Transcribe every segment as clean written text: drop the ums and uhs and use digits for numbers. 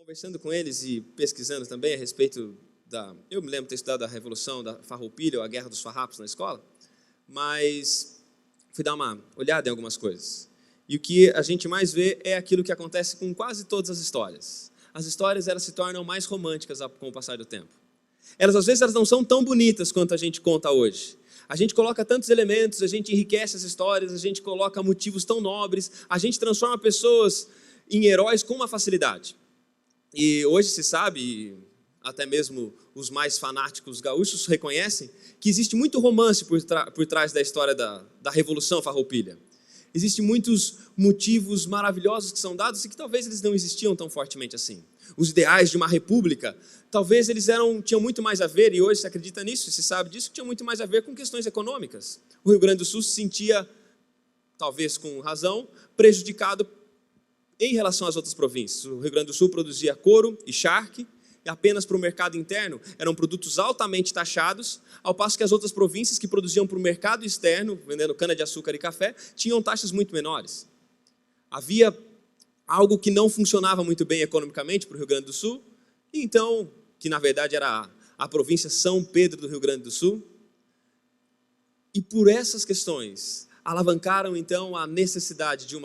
Conversando com eles e pesquisando também a respeito da... Eu me lembro de ter estudado a Revolução da Farroupilha, ou a Guerra dos Farrapos na escola, mas fui dar uma olhada em algumas coisas. E o que a gente mais vê é aquilo que acontece com quase todas as histórias. As histórias, elas se tornam mais românticas com o passar do tempo. Às vezes, elas não são tão bonitas quanto a gente conta hoje. A gente coloca tantos elementos, a gente enriquece as histórias, a gente coloca motivos tão nobres, a gente transforma pessoas em heróis com uma facilidade. E hoje se sabe, até mesmo os mais fanáticos gaúchos reconhecem, que existe muito romance por trás da história da Revolução Farroupilha. Existem muitos motivos maravilhosos que são dados e que talvez eles não existiam tão fortemente assim. Os ideais de uma república, talvez eles tinham muito mais a ver, e hoje se acredita nisso, se sabe disso, que tinham muito mais a ver com questões econômicas. O Rio Grande do Sul se sentia, talvez com razão, prejudicado em relação às outras províncias. O Rio Grande do Sul produzia couro e charque, e apenas para o mercado interno eram produtos altamente taxados, ao passo que as outras províncias que produziam para o mercado externo, vendendo cana-de-açúcar e café, tinham taxas muito menores. Havia algo que não funcionava muito bem economicamente para o Rio Grande do Sul, e então, que na verdade era a província São Pedro do Rio Grande do Sul, e por essas questões alavancaram então a necessidade de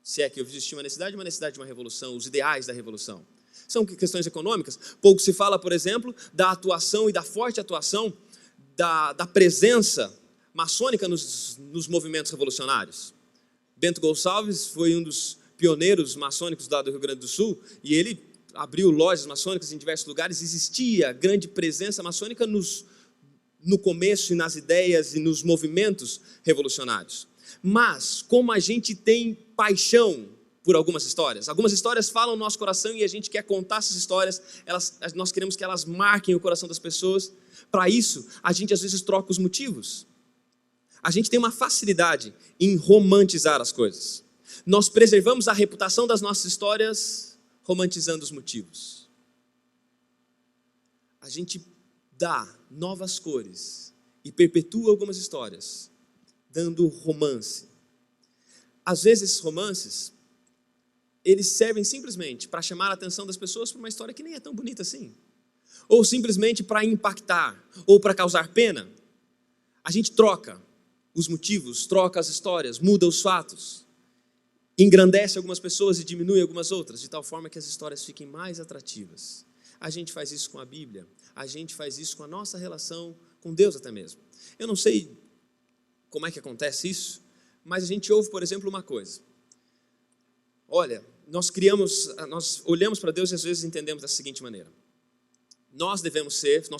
se é que existia uma necessidade de uma revolução, os ideais da revolução. São questões econômicas. Pouco se fala, por exemplo, da atuação e da forte atuação da presença maçônica nos movimentos revolucionários. Bento Gonçalves foi um dos pioneiros maçônicos do Rio Grande do Sul, e ele abriu lojas maçônicas em diversos lugares. Existia grande presença maçônica no começo e nas ideias e nos movimentos revolucionários. Mas, como a gente tem paixão por algumas histórias falam no nosso coração e a gente quer contar essas histórias, nós queremos que elas marquem o coração das pessoas. Para isso, a gente às vezes troca os motivos. A gente tem uma facilidade em romantizar as coisas. Nós preservamos a reputação das nossas histórias romantizando os motivos. A gente dá novas cores e perpetua algumas histórias, dando romance. Às vezes, esses romances, eles servem simplesmente para chamar a atenção das pessoas para uma história que nem é tão bonita assim. Ou simplesmente para impactar, ou para causar pena. A gente troca os motivos, troca as histórias, muda os fatos, engrandece algumas pessoas e diminui algumas outras, de tal forma que as histórias fiquem mais atrativas. A gente faz isso com a Bíblia, a gente faz isso com a nossa relação com Deus até mesmo. Eu não sei como é que acontece isso, mas a gente ouve, por exemplo, uma coisa. Olha, nós olhamos para Deus e às vezes entendemos da seguinte maneira. Nós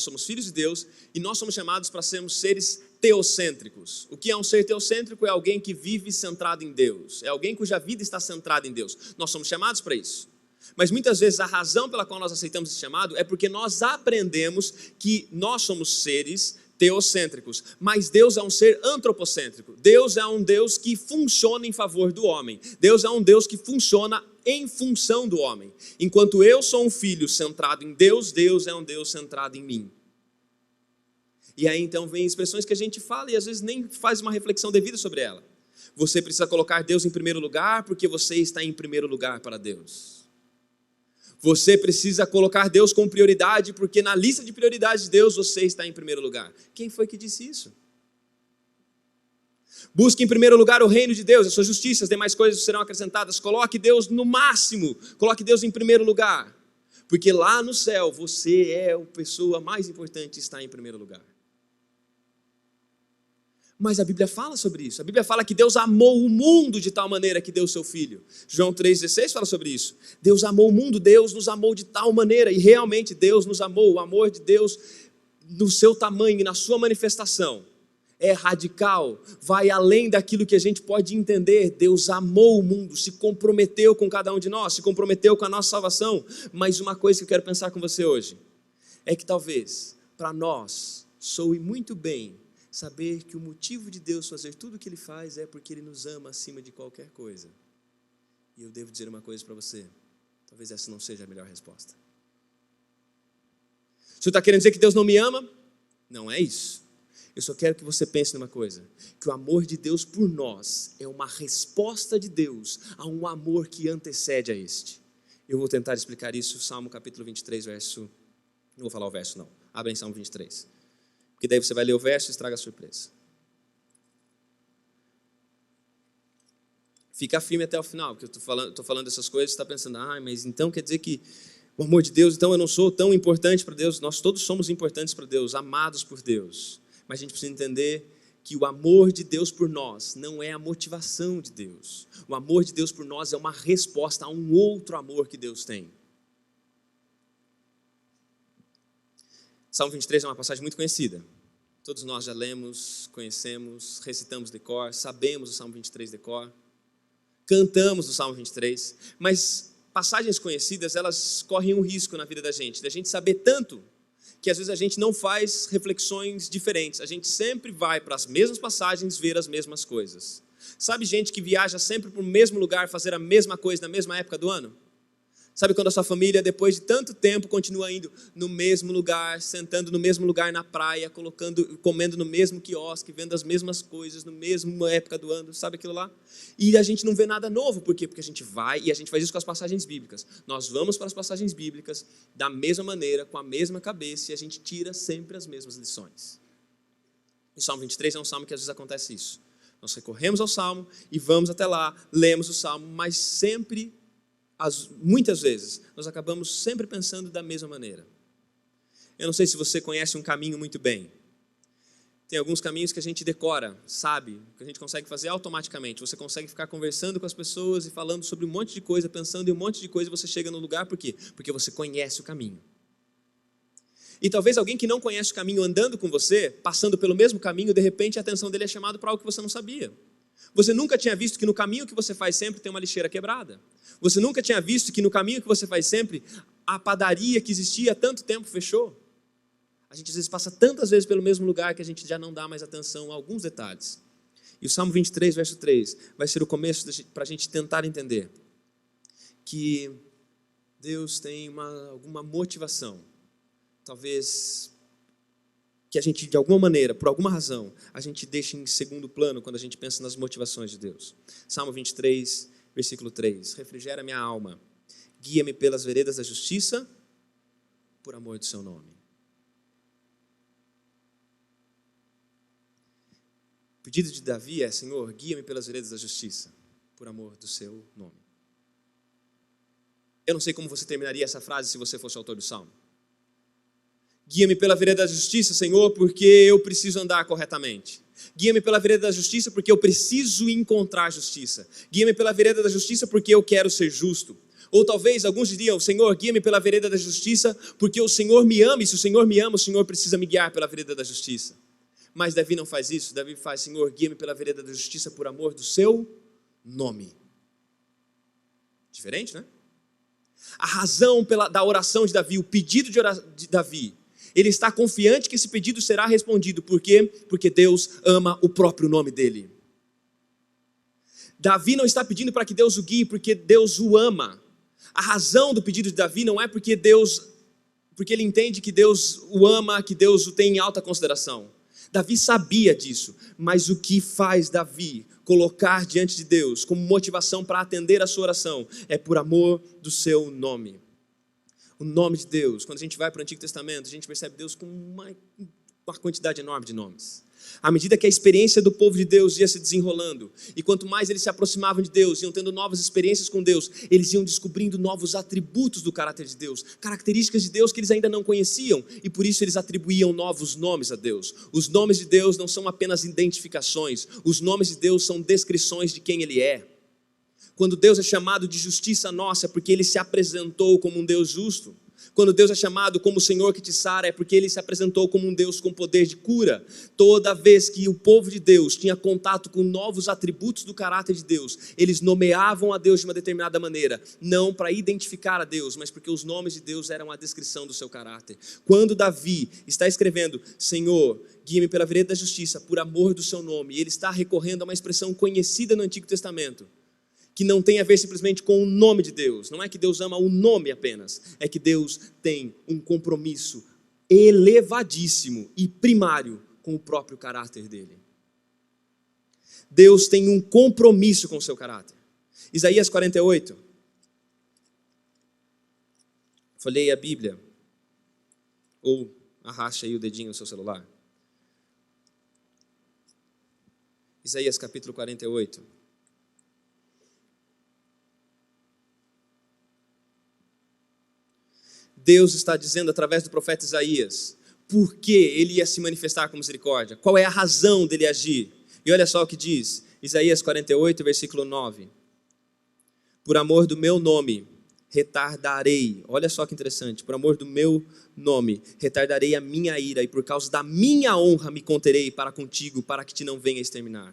somos filhos de Deus e nós somos chamados para sermos seres teocêntricos. O que é um ser teocêntrico? É alguém que vive centrado em Deus. É alguém cuja vida está centrada em Deus. Nós somos chamados para isso. Mas muitas vezes a razão pela qual nós aceitamos esse chamado é porque nós aprendemos que nós somos seres teocêntricos, mas Deus é um ser antropocêntrico. Deus é um Deus que funciona em favor do homem. Deus é um Deus que funciona em função do homem. Enquanto eu sou um filho centrado em Deus, Deus é um Deus centrado em mim. E aí então vem expressões que a gente fala e às vezes nem faz uma reflexão devida sobre ela. Você precisa colocar Deus em primeiro lugar porque você está em primeiro lugar para Deus. Você precisa colocar Deus como prioridade, porque na lista de prioridades de Deus você está em primeiro lugar. Quem foi que disse isso? Busque em primeiro lugar o reino de Deus, a sua justiça, as demais coisas serão acrescentadas. Coloque Deus no máximo, coloque Deus em primeiro lugar. Porque lá no céu você é a pessoa mais importante e está em primeiro lugar. Mas a Bíblia fala sobre isso. A Bíblia fala que Deus amou o mundo de tal maneira que deu o seu Filho. João 3,16 fala sobre isso. Deus amou o mundo, Deus nos amou de tal maneira. E realmente Deus nos amou. O amor de Deus no seu tamanho e na sua manifestação é radical. Vai além daquilo que a gente pode entender. Deus amou o mundo, se comprometeu com cada um de nós, se comprometeu com a nossa salvação. Mas uma coisa que eu quero pensar com você hoje é que talvez para nós soe muito bem saber que o motivo de Deus fazer tudo o que Ele faz é porque Ele nos ama acima de qualquer coisa. E eu devo dizer uma coisa para você, talvez essa não seja a melhor resposta. O senhor está querendo dizer que Deus não me ama? Não é isso. Eu só quero que você pense numa coisa, que o amor de Deus por nós é uma resposta de Deus a um amor que antecede a este. Eu vou tentar explicar isso, Salmo capítulo 23, verso... Não vou falar o verso, não. Abre em Salmo 23. Porque daí você vai ler o verso e estraga a surpresa. Fica firme até o final, porque eu estou falando dessas coisas, você está pensando, mas então quer dizer que o amor de Deus, então eu não sou tão importante para Deus. Nós todos somos importantes para Deus, amados por Deus. Mas a gente precisa entender que o amor de Deus por nós não é a motivação de Deus. O amor de Deus por nós é uma resposta a um outro amor que Deus tem. Salmo 23 é uma passagem muito conhecida. Todos nós já lemos, conhecemos, recitamos de cor, sabemos o Salmo 23 de cor, cantamos o Salmo 23, mas passagens conhecidas, elas correm um risco na vida da gente saber tanto, que às vezes a gente não faz reflexões diferentes, a gente sempre vai para as mesmas passagens ver as mesmas coisas. Sabe gente que viaja sempre para o mesmo lugar, fazer a mesma coisa na mesma época do ano? Sabe quando a sua família, depois de tanto tempo, continua indo no mesmo lugar, sentando no mesmo lugar na praia, comendo no mesmo quiosque, vendo as mesmas coisas, na mesma época do ano, sabe aquilo lá? E a gente não vê nada novo, por quê? Porque a gente vai, e a gente faz isso com as passagens bíblicas. Nós vamos para as passagens bíblicas da mesma maneira, com a mesma cabeça, e a gente tira sempre as mesmas lições. O Salmo 23 é um salmo que às vezes acontece isso. Nós recorremos ao salmo e vamos até lá, lemos o salmo, mas sempre... muitas vezes, nós acabamos sempre pensando da mesma maneira. Eu não sei se você conhece um caminho muito bem. Tem alguns caminhos que a gente decora, sabe, que a gente consegue fazer automaticamente. Você consegue ficar conversando com as pessoas e falando sobre um monte de coisa, pensando em um monte de coisa, e você chega no lugar, por quê? Porque você conhece o caminho. E talvez alguém que não conhece o caminho andando com você, passando pelo mesmo caminho, de repente a atenção dele é chamada para algo que você não sabia. Você nunca tinha visto que no caminho que você faz sempre tem uma lixeira quebrada. Você nunca tinha visto que no caminho que você faz sempre, a padaria que existia há tanto tempo fechou. A gente às vezes passa tantas vezes pelo mesmo lugar que a gente já não dá mais atenção a alguns detalhes. E o Salmo 23, verso 3, vai ser o começo para a gente tentar entender que Deus tem alguma motivação. Talvez que a gente, de alguma maneira, por alguma razão, a gente deixa em segundo plano quando a gente pensa nas motivações de Deus. Salmo 23, versículo 3. Refrigera minha alma, guia-me pelas veredas da justiça, por amor do seu nome. O pedido de Davi é, Senhor, guia-me pelas veredas da justiça, por amor do seu nome. Eu não sei como você terminaria essa frase se você fosse o autor do Salmo. Guia-me pela vereda da justiça, Senhor, porque eu preciso andar corretamente. Guia-me pela vereda da justiça porque eu preciso encontrar justiça. Guia-me pela vereda da justiça porque eu quero ser justo. Ou talvez alguns diriam, Senhor, guia-me pela vereda da justiça porque o Senhor me ama, e se o Senhor me ama, o Senhor precisa me guiar pela vereda da justiça. Mas Davi não faz isso. Davi faz, Senhor, guia-me pela vereda da justiça por amor do seu nome. Diferente, né? A razão da oração de Davi, o pedido de Davi, ele está confiante que esse pedido será respondido. Por quê? Porque Deus ama o próprio nome dele. Davi não está pedindo para que Deus o guie, porque Deus o ama. A razão do pedido de Davi não é porque ele entende que Deus o ama, que Deus o tem em alta consideração. Davi sabia disso, mas o que faz Davi colocar diante de Deus como motivação para atender a sua oração é por amor do seu nome. O nome de Deus, quando a gente vai para o Antigo Testamento, a gente percebe Deus com uma quantidade enorme de nomes. À medida que a experiência do povo de Deus ia se desenrolando, e quanto mais eles se aproximavam de Deus, iam tendo novas experiências com Deus, eles iam descobrindo novos atributos do caráter de Deus, características de Deus que eles ainda não conheciam, e por isso eles atribuíam novos nomes a Deus. Os nomes de Deus não são apenas identificações, os nomes de Deus são descrições de quem Ele é. Quando Deus é chamado de justiça nossa, é porque Ele se apresentou como um Deus justo. Quando Deus é chamado como o Senhor que te sara, é porque Ele se apresentou como um Deus com poder de cura. Toda vez que o povo de Deus tinha contato com novos atributos do caráter de Deus, eles nomeavam a Deus de uma determinada maneira, não para identificar a Deus, mas porque os nomes de Deus eram a descrição do seu caráter. Quando Davi está escrevendo, Senhor, guia-me pela vereda da justiça, por amor do seu nome, e ele está recorrendo a uma expressão conhecida no Antigo Testamento, que não tem a ver simplesmente com o nome de Deus. Não é que Deus ama o nome apenas, é que Deus tem um compromisso elevadíssimo e primário com o próprio caráter dele. Deus tem um compromisso com o seu caráter. Isaías 48. Folheie a Bíblia. Ou arraste aí o dedinho no seu celular. Isaías capítulo 48. Deus está dizendo através do profeta Isaías por que ele ia se manifestar com misericórdia, qual é a razão dele agir. E olha só o que diz, Isaías 48, versículo 9. Por amor do meu nome, retardarei, olha só que interessante, por amor do meu nome, retardarei a minha ira, e por causa da minha honra me conterei para contigo, para que te não venha exterminar.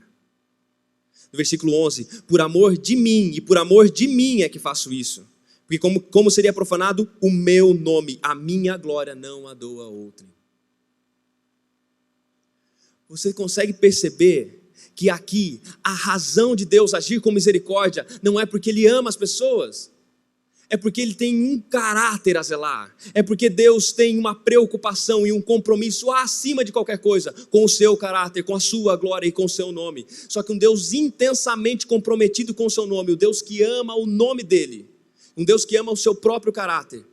No versículo 11, por amor de mim, e por amor de mim é que faço isso. Porque como seria profanado o meu nome, a minha glória não a dou a outrem. Você consegue perceber que aqui a razão de Deus agir com misericórdia não é porque Ele ama as pessoas, é porque Ele tem um caráter a zelar, é porque Deus tem uma preocupação e um compromisso acima de qualquer coisa com o seu caráter, com a sua glória e com o seu nome. Só que um Deus intensamente comprometido com o seu nome, o Deus que ama o nome dEle, um Deus que ama o seu próprio caráter,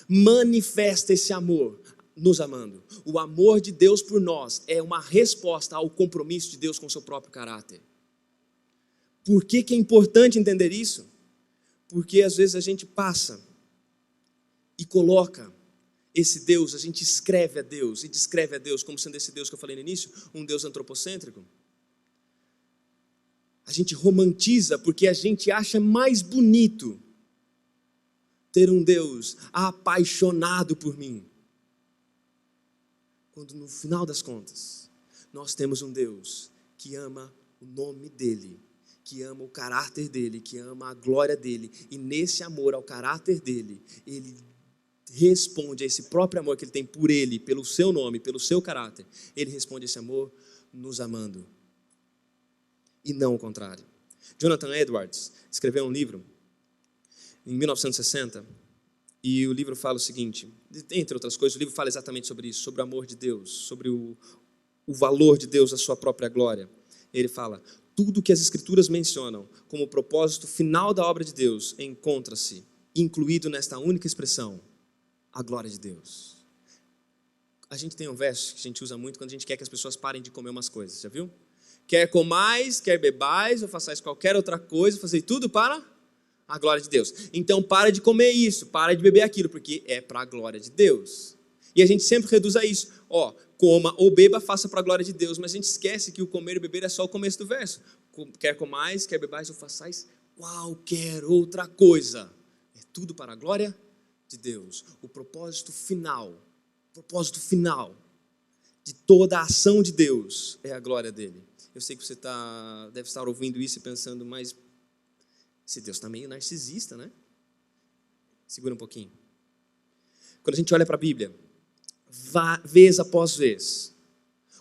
manifesta esse amor nos amando. O amor de Deus por nós é uma resposta ao compromisso de Deus com o seu próprio caráter. Por que é importante entender isso? Porque às vezes a gente passa e coloca esse Deus, a gente escreve a Deus e descreve a Deus como sendo esse Deus que eu falei no início, um Deus antropocêntrico. A gente romantiza porque a gente acha mais bonito ter um Deus apaixonado por mim. Quando no final das contas, nós temos um Deus que ama o nome dEle, que ama o caráter dEle, que ama a glória dEle, e nesse amor ao caráter dEle, Ele responde a esse próprio amor que Ele tem por Ele, pelo seu nome, pelo seu caráter, Ele responde a esse amor nos amando, e não o contrário. Jonathan Edwards escreveu um livro em 1960, e o livro fala o seguinte, entre outras coisas, o livro fala exatamente sobre isso, sobre o amor de Deus, sobre o valor de Deus, a sua própria glória. Ele fala, tudo que as Escrituras mencionam como o propósito final da obra de Deus encontra-se incluído nesta única expressão, a glória de Deus. A gente tem um verso que a gente usa muito quando a gente quer que as pessoas parem de comer umas coisas, já viu? Quer comais, quer bebais, ou façais qualquer outra coisa, fazei tudo para a glória de Deus. Então para de comer isso, para de beber aquilo, porque é para a glória de Deus. E a gente sempre reduz a isso. Coma ou beba, faça para a glória de Deus. Mas a gente esquece que o comer e beber é só o começo do verso. Quer comais, quer bebais ou façais qualquer outra coisa. É tudo para a glória de Deus. O propósito final de toda a ação de Deus é a glória dEle. Eu sei que você deve estar ouvindo isso e pensando, mas esse Deus está meio narcisista, né? Segura um pouquinho. Quando a gente olha para a Bíblia, vez após vez,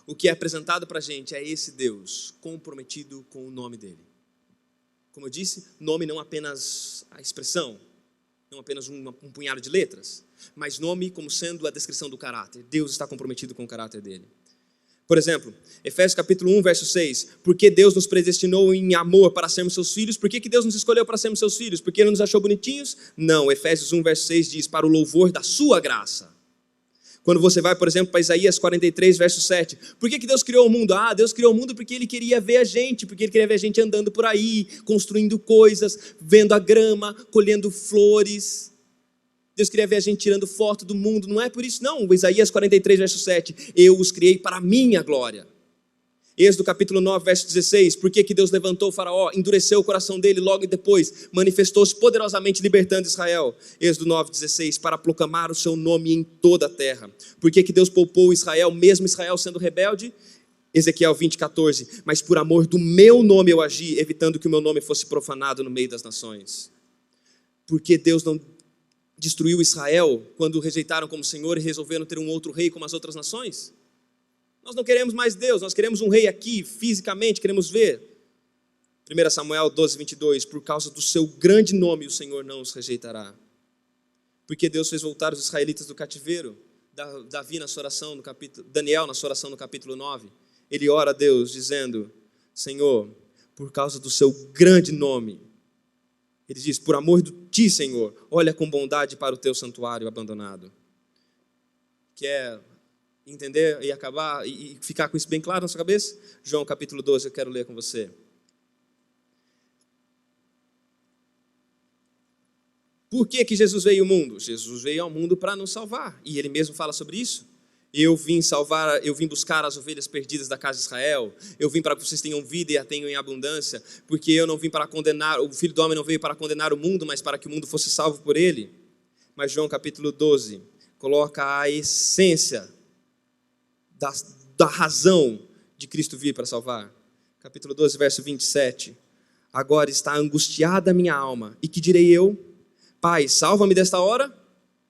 o que é apresentado para a gente é esse Deus comprometido com o nome dEle. Como eu disse, nome não apenas a expressão, não apenas um punhado de letras, mas nome como sendo a descrição do caráter. Deus está comprometido com o caráter dEle. Por exemplo, Efésios capítulo 1, verso 6. Porque Deus nos predestinou em amor para sermos seus filhos. Por que Deus nos escolheu para sermos seus filhos? Porque Ele nos achou bonitinhos? Não, Efésios 1, verso 6 diz, para o louvor da sua graça. Quando você vai, por exemplo, para Isaías 43, verso 7. Por que Deus criou o mundo? Deus criou o mundo porque Ele queria ver a gente. Porque Ele queria ver a gente andando por aí, construindo coisas, vendo a grama, colhendo flores. Deus queria ver a gente tirando foto do mundo, não é por isso não. Isaías 43, verso 7, eu os criei para a minha glória. Êxodo capítulo 9, verso 16, por que Deus levantou o faraó, endureceu o coração dele, logo depois manifestou-se poderosamente libertando Israel. Êxodo 9, 16, para proclamar o seu nome em toda a terra. Por que Deus poupou Israel, mesmo Israel sendo rebelde? Ezequiel 20, 14, mas por amor do meu nome eu agi, evitando que o meu nome fosse profanado no meio das nações. Porque Deus não destruiu Israel quando o rejeitaram como Senhor e resolveram ter um outro rei como as outras nações? Nós não queremos mais Deus, nós queremos um rei aqui, fisicamente, queremos ver. 1 Samuel 12, 22, por causa do seu grande nome o Senhor não os rejeitará. Porque Deus fez voltar os israelitas do cativeiro. Davi na sua oração, Daniel na sua oração no capítulo 9, ele ora a Deus dizendo, Senhor, por causa do seu grande nome, Ele diz, por amor de ti, Senhor, olha com bondade para o teu santuário abandonado. Quer entender e acabar e ficar com isso bem claro na sua cabeça? João capítulo 12, eu quero ler com você. Por que Jesus veio ao mundo? Jesus veio ao mundo para nos salvar. E ele mesmo fala sobre isso. Eu vim buscar as ovelhas perdidas da casa de Israel. Eu vim para que vocês tenham vida e a tenham em abundância. Porque eu não vim para condenar, o Filho do Homem não veio para condenar o mundo, mas para que o mundo fosse salvo por ele. Mas João capítulo 12 coloca a essência da razão de Cristo vir para salvar. Capítulo 12, verso 27. Agora está angustiada a minha alma. E que direi eu? Pai, salva-me desta hora?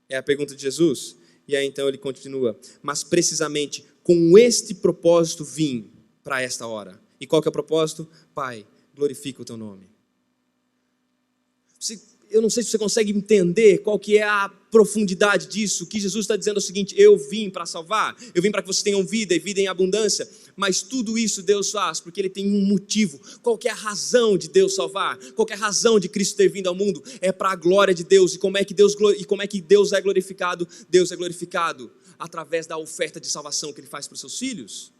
É a pergunta de Jesus. E aí então ele continua. Mas precisamente com este propósito vim para esta hora. E qual que é o propósito? Pai, glorifica o teu nome. Eu não sei se você consegue entender qual que é a profundidade disso. O que Jesus está dizendo é o seguinte: eu vim para salvar, eu vim para que vocês tenham vida e vida em abundância, mas tudo isso Deus faz porque Ele tem um motivo. Qual que é a razão de Deus salvar? Qual que é a razão de Cristo ter vindo ao mundo? É para a glória de Deus. E como é que Deus é glorificado? Deus é glorificado através da oferta de salvação que Ele faz para os seus filhos.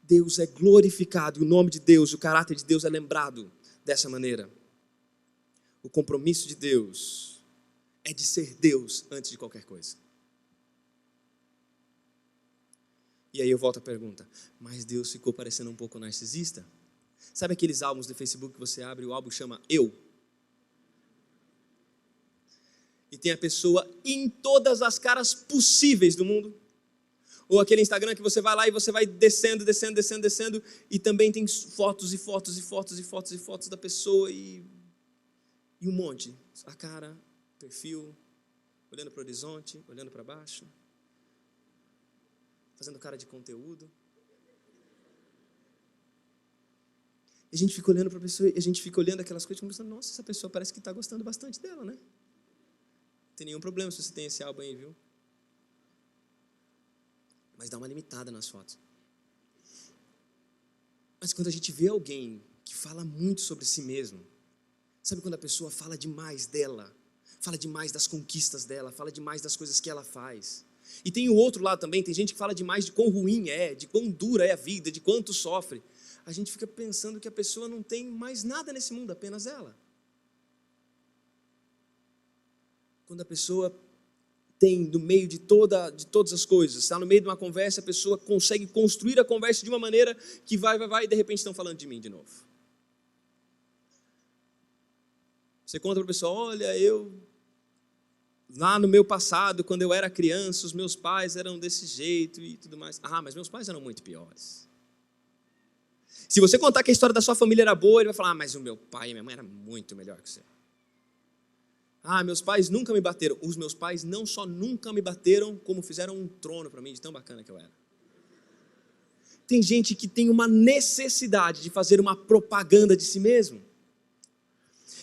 Deus é glorificado, e o nome de Deus, o caráter de Deus é lembrado dessa maneira. O compromisso de Deus é de ser Deus antes de qualquer coisa. E aí eu volto à pergunta, mas Deus ficou parecendo um pouco narcisista? Sabe aqueles álbuns do Facebook que você abre e o álbum chama Eu? E tem a pessoa em todas as caras possíveis do mundo. Ou aquele Instagram que você vai lá e você vai descendo, e também tem fotos e fotos e fotos e fotos e fotos da pessoa e um monte, a cara, perfil, olhando para o horizonte, olhando para baixo, fazendo cara de conteúdo. E a gente fica olhando para a pessoa, e a gente fica olhando aquelas coisas e pensando, nossa, essa pessoa parece que está gostando bastante dela, né? Não tem nenhum problema se você tem esse álbum aí, viu? Mas dá uma limitada nas fotos. Mas quando a gente vê alguém que fala muito sobre si mesmo, sabe quando a pessoa fala demais dela, fala demais das conquistas dela, fala demais das coisas que ela faz. E tem o outro lado também, tem gente que fala demais de quão ruim é, de quão dura é a vida, de quanto sofre. A gente fica pensando que a pessoa não tem mais nada nesse mundo, apenas ela. Quando a pessoa tem no meio de todas as coisas, está no meio de uma conversa, a pessoa consegue construir a conversa de uma maneira que vai, e de repente estão falando de mim de novo. Você conta para a pessoa, olha, lá no meu passado, quando eu era criança, os meus pais eram desse jeito e tudo mais. Ah, mas meus pais eram muito piores. Se você contar que a história da sua família era boa, ele vai falar, mas o meu pai e minha mãe eram muito melhor que você. Ah, meus pais nunca me bateram. Os meus pais não só nunca me bateram, como fizeram um trono para mim, de tão bacana que eu era. Tem gente que tem uma necessidade de fazer uma propaganda de si mesmo.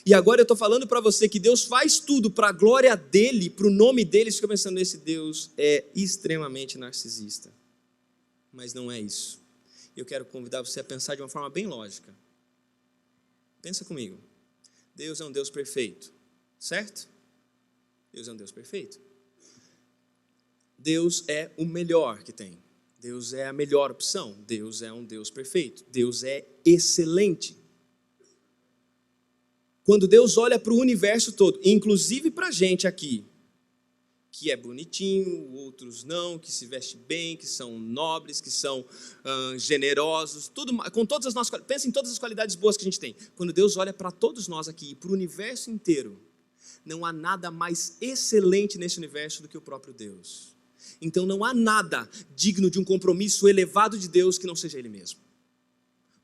E agora eu estou falando para você que Deus faz tudo para a glória dEle, para o nome dEle. Você fica pensando, esse Deus é extremamente narcisista. Mas não é isso. Eu quero convidar você a pensar de uma forma bem lógica. Pensa comigo. Deus é um Deus perfeito, certo? Deus é um Deus perfeito. Deus é o melhor que tem. Deus é a melhor opção. Deus é um Deus perfeito. Deus é excelente. Quando Deus olha para o universo todo, inclusive para a gente aqui, que é bonitinho, outros não, que se veste bem, que são nobres, que são generosos, tudo, com todas as nossas, pensa em todas as qualidades boas que a gente tem. Quando Deus olha para todos nós aqui e para o universo inteiro, não há nada mais excelente nesse universo do que o próprio Deus. Então não há nada digno de um compromisso elevado de Deus que não seja Ele mesmo.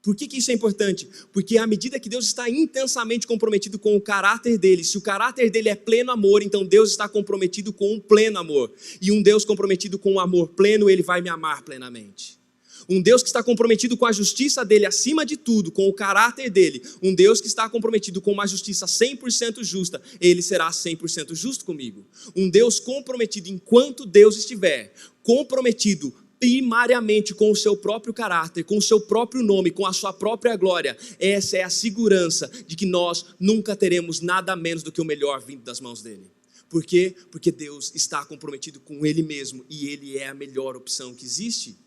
Por que isso é importante? Porque à medida que Deus está intensamente comprometido com o caráter dele, se o caráter dele é pleno amor, então Deus está comprometido com um pleno amor. E um Deus comprometido com um amor pleno, ele vai me amar plenamente. Um Deus que está comprometido com a justiça dele acima de tudo, com o caráter dele, um Deus que está comprometido com uma justiça 100% justa, ele será 100% justo comigo. Um Deus comprometido, enquanto Deus estiver comprometido primariamente com o seu próprio caráter, com o seu próprio nome, com a sua própria glória, essa é a segurança de que nós nunca teremos nada menos do que o melhor vindo das mãos dele. Por quê? Porque Deus está comprometido com Ele mesmo e Ele é a melhor opção que existe.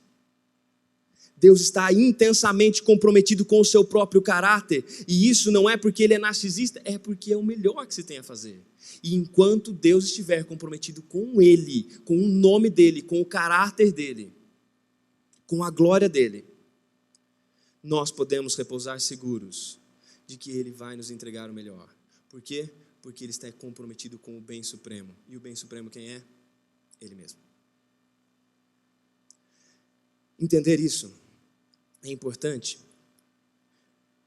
Deus está intensamente comprometido com o seu próprio caráter, e isso não é porque Ele é narcisista, é porque é o melhor que se tem a fazer. E enquanto Deus estiver comprometido com Ele, com o nome dEle, com o caráter dEle, com a glória dEle, nós podemos repousar seguros de que Ele vai nos entregar o melhor. Por quê? Porque Ele está comprometido com o bem supremo. E o bem supremo quem é? Ele mesmo. Entender isso é importante,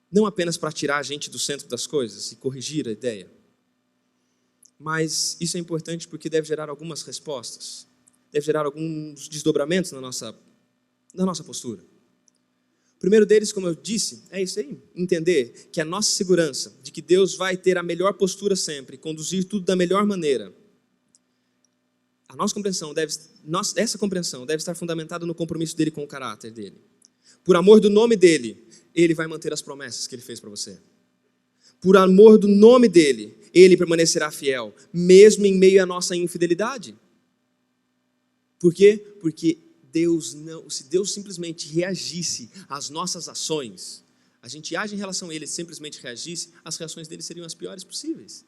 não apenas para tirar a gente do centro das coisas e corrigir a ideia, mas isso é importante porque deve gerar algumas respostas, deve gerar alguns desdobramentos na nossa postura. O primeiro deles, como eu disse, é isso aí, entender que a nossa segurança de que Deus vai ter a melhor postura sempre, conduzir tudo da melhor maneira, essa compreensão deve estar fundamentada no compromisso dele com o caráter dele. Por amor do nome dele, ele vai manter as promessas que ele fez para você. Por amor do nome dele, ele permanecerá fiel, mesmo em meio à nossa infidelidade. Por quê? Porque se Deus simplesmente reagisse às nossas ações, a gente age em relação a ele, simplesmente reagisse, as reações dele seriam as piores possíveis.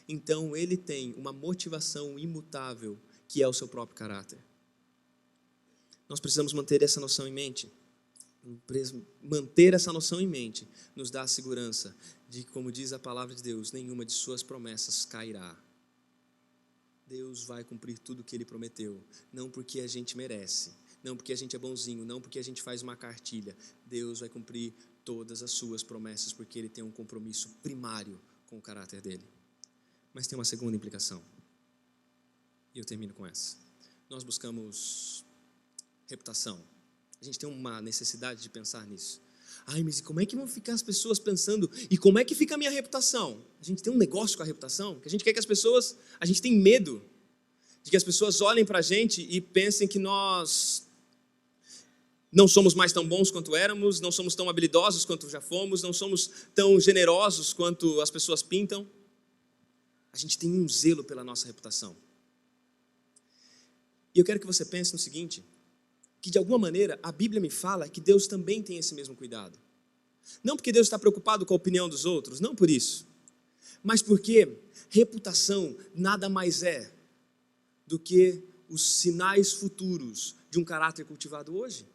Então ele tem uma motivação imutável, que é o seu próprio caráter. Nós precisamos manter essa noção em mente. Manter essa noção em mente nos dá a segurança de que, como diz a palavra de Deus, nenhuma de suas promessas cairá. Deus vai cumprir tudo o que Ele prometeu, não porque a gente merece, não porque a gente é bonzinho, não porque a gente faz uma cartilha. Deus vai cumprir todas as suas promessas porque Ele tem um compromisso primário com o caráter dEle. Mas tem uma segunda implicação, e eu termino com essa. Nós buscamos reputação. A gente tem uma necessidade de pensar nisso. Mas e como é que vão ficar as pessoas pensando? E como é que fica a minha reputação? A gente tem um negócio com a reputação, que a gente quer que a gente tem medo de que as pessoas olhem para a gente e pensem que nós não somos mais tão bons quanto éramos, não somos tão habilidosos quanto já fomos, não somos tão generosos quanto as pessoas pintam. A gente tem um zelo pela nossa reputação. E eu quero que você pense no seguinte, que de alguma maneira a Bíblia me fala que Deus também tem esse mesmo cuidado. Não porque Deus está preocupado com a opinião dos outros, não por isso, mas porque reputação nada mais é do que os sinais futuros de um caráter cultivado hoje.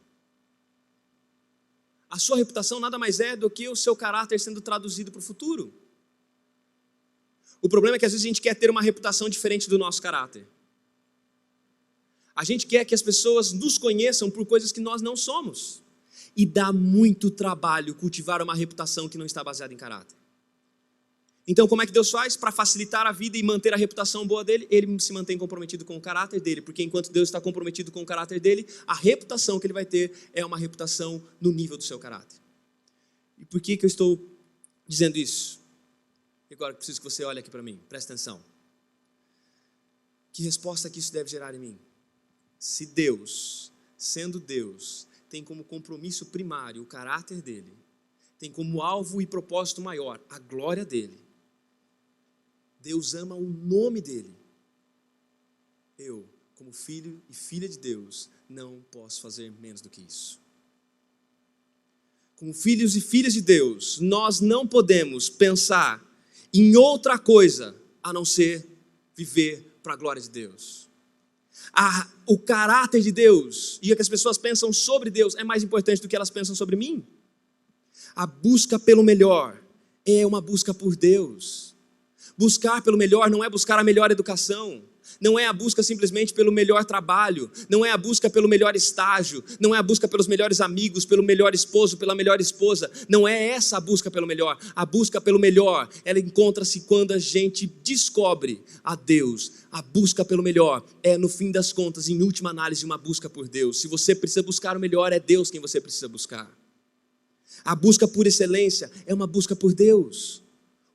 A sua reputação nada mais é do que o seu caráter sendo traduzido para o futuro. O problema é que às vezes a gente quer ter uma reputação diferente do nosso caráter. A gente quer que as pessoas nos conheçam por coisas que nós não somos. E dá muito trabalho cultivar uma reputação que não está baseada em caráter. Então, como é que Deus faz? Para facilitar a vida e manter a reputação boa dele, ele se mantém comprometido com o caráter dele. Porque enquanto Deus está comprometido com o caráter dele, a reputação que ele vai ter é uma reputação no nível do seu caráter. E por que eu estou dizendo isso? E agora preciso que você olhe aqui para mim, presta atenção. Que resposta que isso deve gerar em mim? Se Deus, sendo Deus, tem como compromisso primário o caráter dele, tem como alvo e propósito maior a glória dele, Deus ama o nome dele, eu, como filho e filha de Deus, não posso fazer menos do que isso. Como filhos e filhas de Deus, nós não podemos pensar em outra coisa a não ser viver para a glória de Deus. O caráter de Deus e o que as pessoas pensam sobre Deus é mais importante do que elas pensam sobre mim. A busca pelo melhor é uma busca por Deus. Buscar pelo melhor não é buscar a melhor educação, não é a busca simplesmente pelo melhor trabalho, não é a busca pelo melhor estágio, não é a busca pelos melhores amigos, pelo melhor esposo, pela melhor esposa, não é essa a busca pelo melhor. A busca pelo melhor, ela encontra-se quando a gente descobre a Deus. A busca pelo melhor é, no fim das contas, em última análise, uma busca por Deus. Se você precisa buscar o melhor, é Deus quem você precisa buscar. A busca por excelência é uma busca por Deus.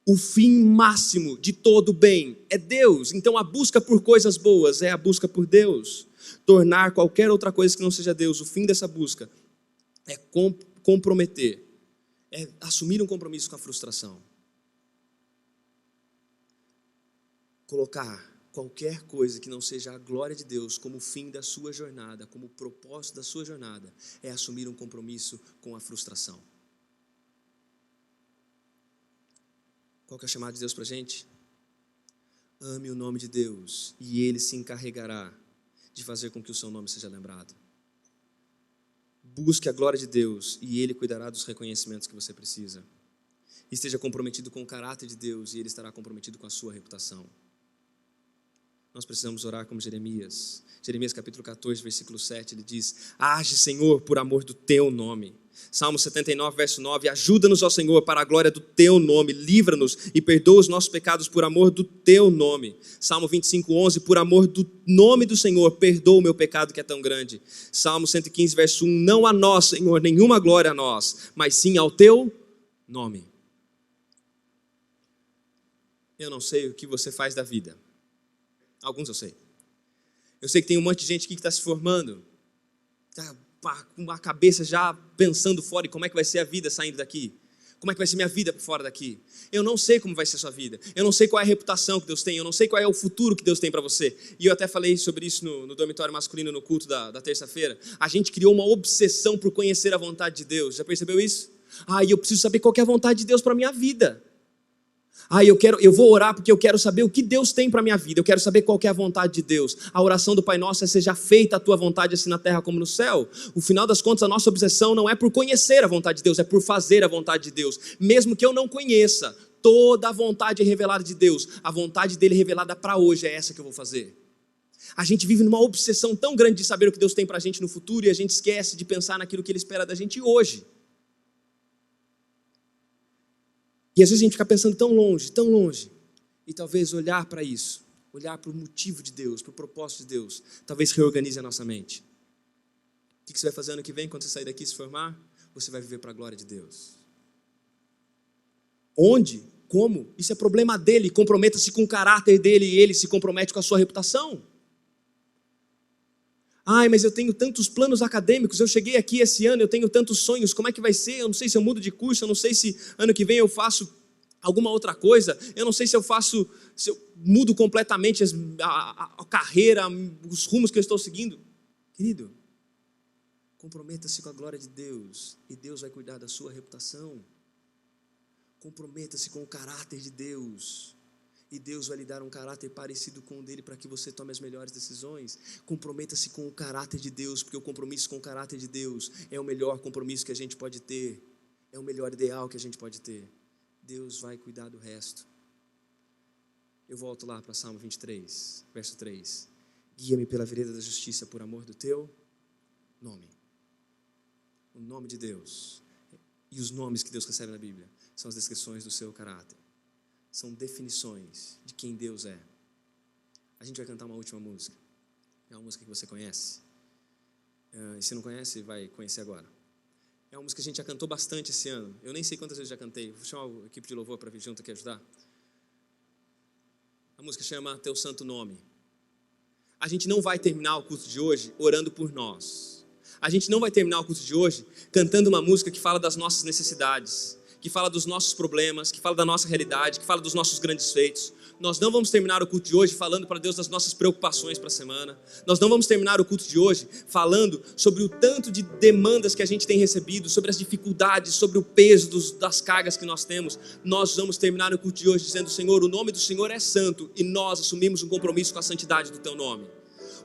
O fim máximo de todo bem é Deus. Então a busca por coisas boas é a busca por Deus. tornar qualquer outra coisa que não seja Deus. O fim dessa busca é comprometer, é assumir um compromisso com a frustração. Colocar qualquer coisa que não seja a glória de Deus como o fim da sua jornada, como o propósito da sua jornada, é assumir um compromisso com a frustração. Qual que é o chamado de Deus para a gente? Ame o nome de Deus e Ele se encarregará de fazer com que o seu nome seja lembrado. Busque a glória de Deus e Ele cuidará dos reconhecimentos que você precisa. Esteja comprometido com o caráter de Deus e Ele estará comprometido com a sua reputação. Nós precisamos orar como Jeremias. Jeremias capítulo 14, versículo 7, ele diz: age, Senhor, por amor do teu nome. Salmo 79, verso 9, ajuda-nos, ó Senhor, para a glória do teu nome, livra-nos e perdoa os nossos pecados por amor do teu nome. Salmo 25, 11, por amor do nome do Senhor, perdoa o meu pecado que é tão grande. Salmo 115, verso 1, não a nós, Senhor, nenhuma glória a nós, mas sim ao teu nome. Eu não sei o que você faz da vida. Alguns eu sei. Eu sei que tem um monte de gente aqui que está se formando, está com a cabeça já pensando fora, e como é que vai ser a vida saindo daqui? Como é que vai ser minha vida por fora daqui? Eu não sei como vai ser a sua vida. Eu não sei qual é a reputação que Deus tem. Eu não sei qual é o futuro que Deus tem para você. E eu até falei sobre isso no dormitório masculino, no culto da terça-feira. A gente criou uma obsessão por conhecer a vontade de Deus. Já percebeu isso? Eu preciso saber qual que é a vontade de Deus para a minha vida. Eu vou orar porque eu quero saber o que Deus tem para a minha vida. Eu quero saber qual que é a vontade de Deus. A oração do Pai Nosso é: seja feita a tua vontade assim na terra como no céu. O final das contas, a nossa obsessão não é por conhecer a vontade de Deus, é por fazer a vontade de Deus. Mesmo que eu não conheça, toda a vontade revelada de Deus, a vontade dele revelada para hoje é essa que eu vou fazer. A gente vive numa obsessão tão grande de saber o que Deus tem para a gente no futuro, e a gente esquece de pensar naquilo que Ele espera da gente hoje. E às vezes a gente fica pensando tão longe, e talvez olhar para isso, olhar para o motivo de Deus, para o propósito de Deus, talvez reorganize a nossa mente. O que você vai fazer ano que vem, quando você sair daqui e se formar? Você vai viver para a glória de Deus. Onde? Como? Isso é problema dele. Comprometa-se com o caráter dele, e ele se compromete com a sua reputação. Mas eu tenho tantos planos acadêmicos, eu cheguei aqui esse ano, eu tenho tantos sonhos, como é que vai ser? Eu não sei se eu mudo de curso, eu não sei se ano que vem eu faço alguma outra coisa, eu não sei se eu mudo completamente a carreira, os rumos que eu estou seguindo. Querido, comprometa-se com a glória de Deus, e Deus vai cuidar da sua reputação. Comprometa-se com o caráter de Deus, e Deus vai lhe dar um caráter parecido com o dele para que você tome as melhores decisões. Comprometa-se com o caráter de Deus, porque o compromisso com o caráter de Deus é o melhor compromisso que a gente pode ter, é o melhor ideal que a gente pode ter. Deus vai cuidar do resto. Eu volto lá para Salmo 23, verso 3. Guia-me pela vereda da justiça por amor do teu nome. O nome de Deus e os nomes que Deus recebe na Bíblia são as descrições do seu caráter. São definições de quem Deus é. A gente vai cantar uma última música. É uma música que você conhece. E se não conhece, vai conhecer agora. É uma música que a gente já cantou bastante esse ano. Eu nem sei quantas vezes já cantei. Vou chamar a equipe de louvor para vir junto aqui ajudar. A música chama Teu Santo Nome. A gente não vai terminar o culto de hoje orando por nós. A gente não vai terminar o culto de hoje cantando uma música que fala das nossas necessidades, que fala dos nossos problemas, que fala da nossa realidade, que fala dos nossos grandes feitos. Nós não vamos terminar o culto de hoje falando para Deus das nossas preocupações para a semana. Nós não vamos terminar o culto de hoje falando sobre o tanto de demandas que a gente tem recebido, sobre as dificuldades, sobre o peso das cargas que nós temos. Nós vamos terminar o culto de hoje dizendo: Senhor, o nome do Senhor é santo, e nós assumimos um compromisso com a santidade do teu nome.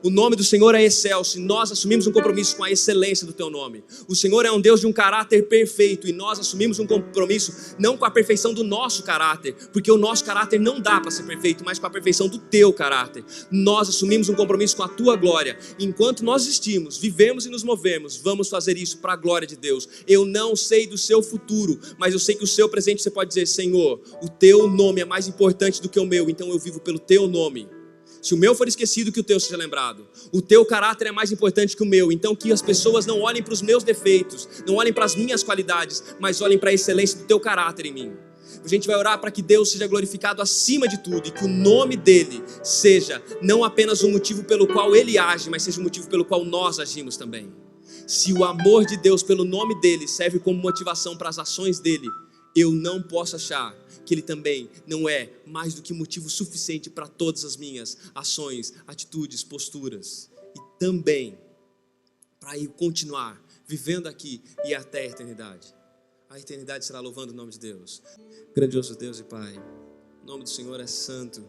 O nome do Senhor é excelso, e nós assumimos um compromisso com a excelência do teu nome. O Senhor é um Deus de um caráter perfeito, e nós assumimos um compromisso não com a perfeição do nosso caráter, porque o nosso caráter não dá para ser perfeito, mas com a perfeição do teu caráter. Nós assumimos um compromisso com a tua glória. Enquanto nós existimos, vivemos e nos movemos, vamos fazer isso para a glória de Deus. Eu não sei do seu futuro, mas eu sei que o seu presente você pode dizer: Senhor, o teu nome é mais importante do que o meu, então eu vivo pelo teu nome. Se o meu for esquecido, que o teu seja lembrado. O teu caráter é mais importante que o meu. Então que as pessoas não olhem para os meus defeitos, não olhem para as minhas qualidades, mas olhem para a excelência do teu caráter em mim. A gente vai orar para que Deus seja glorificado acima de tudo e que o nome dele seja não apenas o motivo pelo qual ele age, mas seja o motivo pelo qual nós agimos também. Se o amor de Deus pelo nome dele serve como motivação para as ações dele, eu não posso achar que ele também não é mais do que motivo suficiente para todas as minhas ações, atitudes, posturas. E também para eu continuar vivendo aqui e até a eternidade. A eternidade será louvando o nome de Deus. Grandioso Deus e Pai, o nome do Senhor é santo.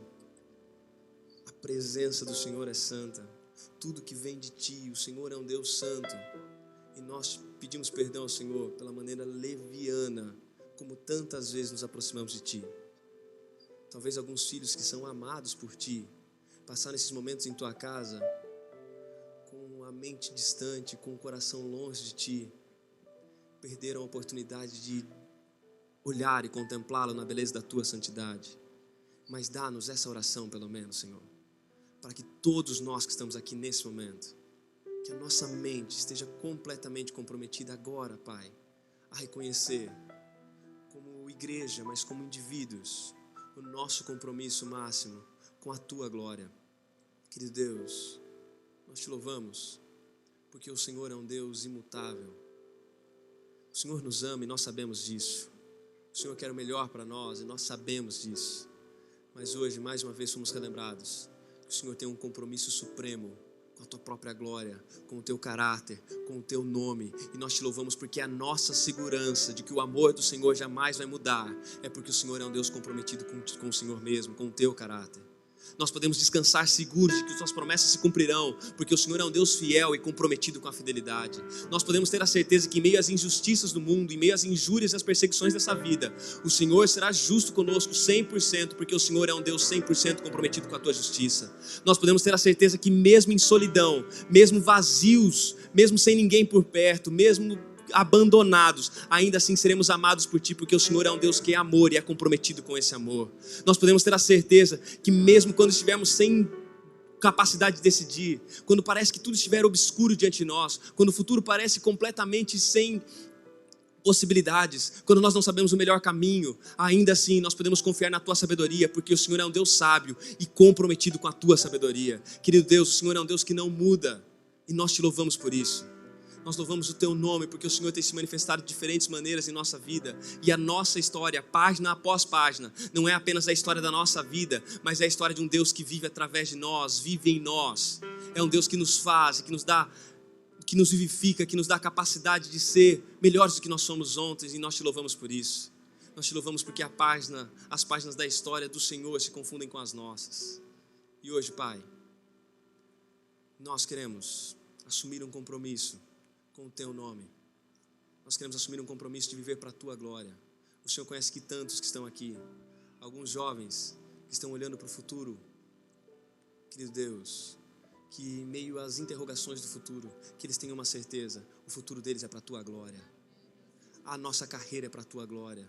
A presença do Senhor é santa. Tudo que vem de Ti, o Senhor é um Deus santo. E nós pedimos perdão ao Senhor pela maneira leviana como tantas vezes nos aproximamos de Ti. Talvez alguns filhos que são amados por Ti, passaram esses momentos em Tua casa, com a mente distante, com o coração longe de Ti, perderam a oportunidade de olhar e contemplá-lo na beleza da Tua santidade. Mas dá-nos essa oração pelo menos, Senhor, para que todos nós que estamos aqui nesse momento, que a nossa mente esteja completamente comprometida agora, Pai, a reconhecer como igreja, mas como indivíduos, o nosso compromisso máximo com a Tua glória. Querido Deus, nós Te louvamos, porque o Senhor é um Deus imutável. O Senhor nos ama e nós sabemos disso. O Senhor quer o melhor para nós e nós sabemos disso. Mas hoje, mais uma vez, somos relembrados que o Senhor tem um compromisso supremo com a Tua própria glória, com o Teu caráter, com o Teu nome. E nós Te louvamos porque a nossa segurança de que o amor do Senhor jamais vai mudar é porque o Senhor é um Deus comprometido com o Senhor mesmo, com o Teu caráter. Nós podemos descansar seguros de que Suas promessas se cumprirão, porque o Senhor é um Deus fiel e comprometido com a fidelidade. Nós podemos ter a certeza que em meio às injustiças do mundo, em meio às injúrias e às perseguições dessa vida, o Senhor será justo conosco 100%, porque o Senhor é um Deus 100% comprometido com a Tua justiça. Nós podemos ter a certeza que mesmo em solidão, mesmo vazios, mesmo sem ninguém por perto, mesmo abandonados, ainda assim seremos amados por Ti, porque o Senhor é um Deus que é amor e é comprometido com esse amor. Nós podemos ter a certeza que mesmo quando estivermos sem capacidade de decidir, quando parece que tudo estiver obscuro diante de nós, quando o futuro parece completamente sem possibilidades, quando nós não sabemos o melhor caminho, ainda assim nós podemos confiar na Tua sabedoria, porque o Senhor é um Deus sábio e comprometido com a Tua sabedoria. Querido Deus, o Senhor é um Deus que não muda e nós Te louvamos por isso. Nós louvamos o Teu nome porque o Senhor tem se manifestado de diferentes maneiras em nossa vida. E a nossa história, página após página, não é apenas a história da nossa vida, mas é a história de um Deus que vive através de nós, vive em nós. É um Deus que nos faz, que nos dá, que nos vivifica, que nos dá a capacidade de ser melhores do que nós somos ontem. E nós Te louvamos por isso. Nós Te louvamos porque as páginas da história do Senhor se confundem com as nossas. E hoje, Pai, nós queremos assumir um compromisso com o Teu nome. Nós queremos assumir um compromisso de viver para a Tua glória. O Senhor conhece que tantos que estão aqui, alguns jovens que estão olhando para o futuro. Querido Deus, que em meio às interrogações do futuro, que eles tenham uma certeza, o futuro deles é para a Tua glória. A nossa carreira é para a Tua glória.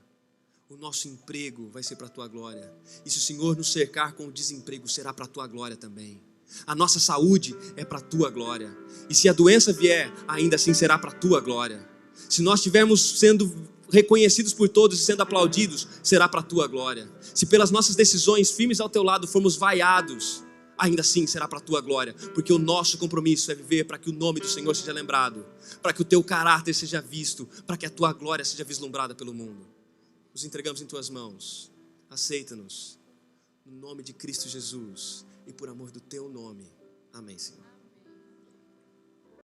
O nosso emprego vai ser para a Tua glória. E se o Senhor nos cercar com o desemprego, será para a Tua glória também. A nossa saúde é para a Tua glória. E se a doença vier, ainda assim será para a Tua glória. Se nós estivermos sendo reconhecidos por todos e sendo aplaudidos, será para a Tua glória. Se pelas nossas decisões firmes ao Teu lado formos vaiados, ainda assim será para a Tua glória. Porque o nosso compromisso é viver para que o nome do Senhor seja lembrado, para que o Teu caráter seja visto, para que a Tua glória seja vislumbrada pelo mundo. Nos entregamos em Tuas mãos. Aceita-nos. No nome de Cristo Jesus. E por amor do Teu nome. Amém, Senhor.